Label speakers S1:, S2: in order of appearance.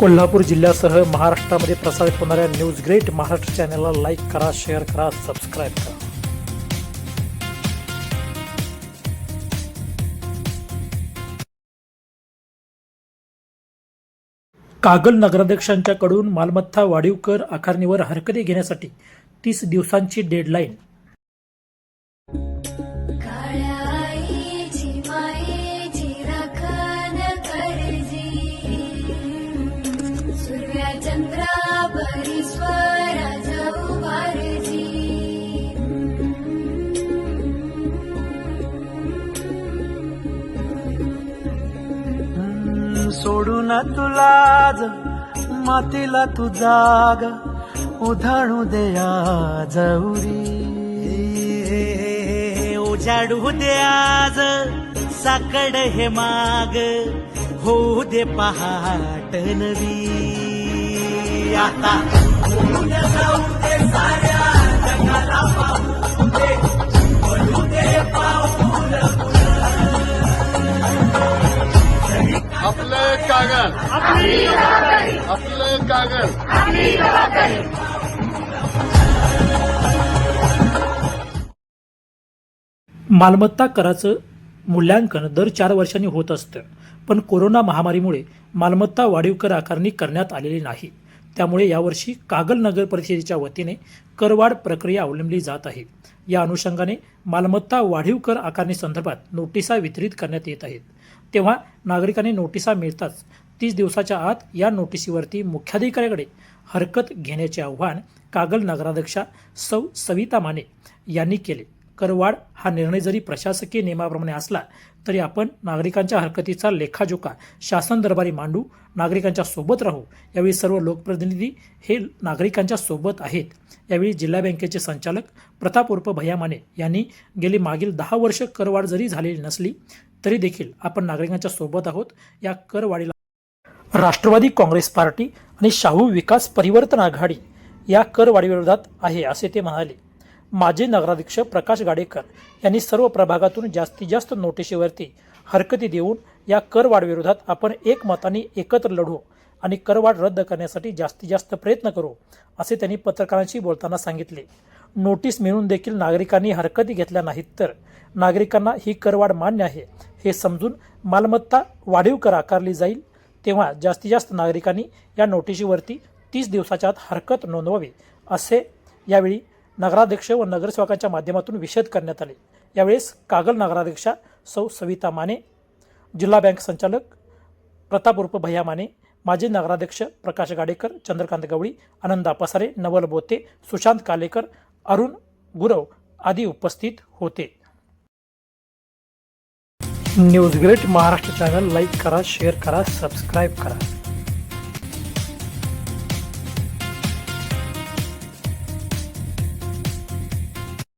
S1: कोल्हापूर जिल्ह्यासह महाराष्ट्रामध्ये प्रसारित होणाऱ्या न्यूज ग्रेट महाराष्ट्र चॅनलला लाईक करा, शेअर करा, सबस्क्राईब करा. कागल नगराध्यक्षांच्याकडून मालमत्ता वाढीव कर आकारणीवर हरकती घेण्यासाठी 30 दिवसांची डेडलाईन.
S2: सोडून तुला मातीला तू जाग उधाणू दे आज उजाडू दे आज साकड हे माग होऊ दे पहाट नवी आता जाऊ दे साऱ्या जगाला पाहू दे बोलू दे पाऊल
S3: आपलं कागद आपलं कागद.
S1: मालमत्ता कराचं मूल्यांकन दर 4 वर्षांनी होत असतं, पण कोरोना महामारीमुळे मालमत्ता वाढीव कर आकारणी करण्यात आलेली नाही. त्यामुळे यावर्षी कागल नगर परिषदेच्या वतीने करवाढ प्रक्रिया अवलंबली जात आहे. या अनुषंगाने मालमत्ता वाढीव कर आकारणी संदर्भात नोटिसा वितरित करण्यात येत आहेत. तेव्हा नागरिकांनी नोटिसा मिळताच 30 दिवसाच्या आत या नोटिसीवरती मुख्याधिकाऱ्याकडे हरकत घेण्याचे आवाहन कागल नगराध्यक्षा सौ सविता माने यांनी केले. करवाढ हा निर्णय जरी प्रशासकीय नियमाप्रमाणे असला तरी आपण नागरिकांच्या हरकतीचा लेखाजोखा शासन दरबारी मांडू, नागरिकांच्या सोबत राहू. यावेळी सर्व लोकप्रतिनिधी हे नागरिकांच्या सोबत आहेत. यावेळी जिल्हा बँकेचे संचालक प्रताप उर्फ भैया माने यांनी गेली मागील 10 वर्ष करवाढ जरी झालेली नसली तरी देखील आपण नागरिकांच्या सोबत आहोत. या करवाढीला राष्ट्रवादी काँग्रेस पार्टी आणि शाहू विकास परिवर्तन आघाडी या करवाढीविरोधात आहे असे ते म्हणाले. माजी नगराध्यक्ष प्रकाश गाडेकर यांनी सर्व प्रभागातून जास्तीत जास्त नोटिशीवरती हरकती देऊन या करवाढीविरोधात आपण एकमताने एकत्र लढू आणि करवाढ रद्द करण्यासाठी जास्तीत जास्त प्रयत्न करू असे त्यांनी पत्रकारांशी बोलताना सांगितले. नोटीस मिळून देखील नागरिकांनी हरकती घेतल्या नाहीत तर नागरिकांना ही करवाढ मान्य आहे हे समजून मालमत्ता वाढीव कर आकारली जाईल. तेव्हा जास्तीत जास्त नागरिकांनी या नोटिशीवरती 30 दिवसाच्या आत हरकत नोंदवावी असे यावेळी नगराध्यक्ष व नगरसेवकांच्या माध्यमातून विषद करण्यात आले. यावेळेस कागल नगराध्यक्षा सौ सविता माने, जिल्हा बँक संचालक प्रताप उर्फ भैया माने, माजी नगराध्यक्ष प्रकाश गाडेकर, चंद्रकांत गवळी, आनंदा पसारे, नवल बोते, सुशांत कालेकर, अरुण गुरव आदी उपस्थित होते. News great Maharashtra channel like करा, शेअर करा, सबस्क्राईब करा.